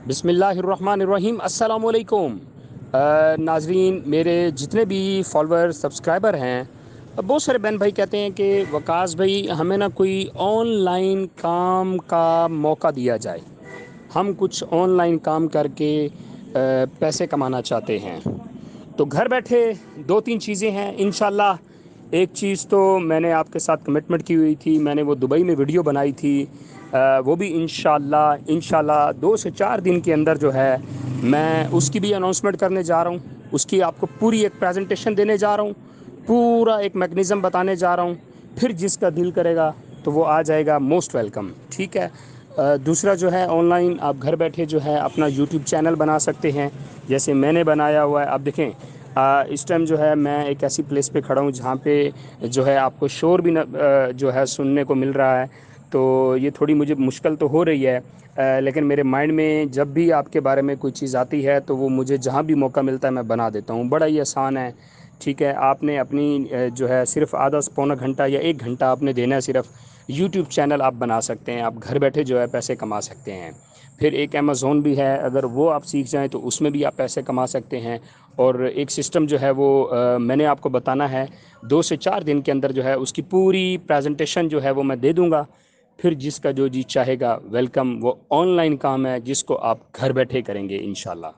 बिस्मिल्लाहिर्रहमानिर्रहीम। अस्सलाम वालेकुम। नाजरीन, मेरे जितने भी फॉलोअर सब्सक्राइबर हैं, बहुत सारे बहन भाई कहते हैं कि वकास भाई हमें ना कोई ऑनलाइन काम का मौका दिया जाए, हम कुछ ऑनलाइन काम करके पैसे कमाना चाहते हैं। तो घर बैठे दो तीन चीज़ें हैं इंशाल्लाह। एक चीज़ तो मैंने आपके साथ कमिटमेंट की हुई थी, मैंने वो दुबई में वीडियो बनाई थी, वो भी इंशाल्लाह 2 से 4 दिन के अंदर जो है मैं उसकी भी अनाउंसमेंट करने जा रहा हूँ। उसकी आपको पूरी एक प्रेजेंटेशन देने जा रहा हूँ, पूरा एक मैकेनिज़्म बताने जा रहा हूँ। फिर जिसका दिल करेगा तो वो आ जाएगा, मोस्ट वेलकम। ठीक है। दूसरा जो है, ऑनलाइन आप घर बैठे जो है अपना यूट्यूब चैनल बना सकते हैं, जैसे मैंने बनाया हुआ है। आप देखें, इस टाइम जो है मैं एक ऐसी प्लेस पे खड़ा हूँ जहाँ पे जो है आपको शोर भी जो है सुनने को मिल रहा है। तो ये थोड़ी मुझे मुश्किल तो हो रही है, लेकिन मेरे माइंड में जब भी आपके बारे में कोई चीज़ आती है तो वो मुझे जहाँ भी मौका मिलता है मैं बना देता हूँ। बड़ा ही आसान है। ठीक है। आपने अपनी जो है सिर्फ आधा से पौना घंटा या 1 घंटा आपने देना है, सिर्फ यूट्यूब चैनल आप बना सकते हैं। आप घर बैठे जो है पैसे कमा सकते हैं। फिर एक अमेज़ोन भी है, अगर वो आप सीख जाएं तो उसमें भी आप पैसे कमा सकते हैं। और एक सिस्टम जो है वो मैंने आपको बताना है, 2 से 4 दिन के अंदर जो है उसकी पूरी प्रेजेंटेशन जो है वो मैं दे दूंगा। फिर जिसका जो जी चाहेगा, वेलकम। वो ऑनलाइन काम है जिसको आप घर बैठे करेंगे इंशाल्लाह।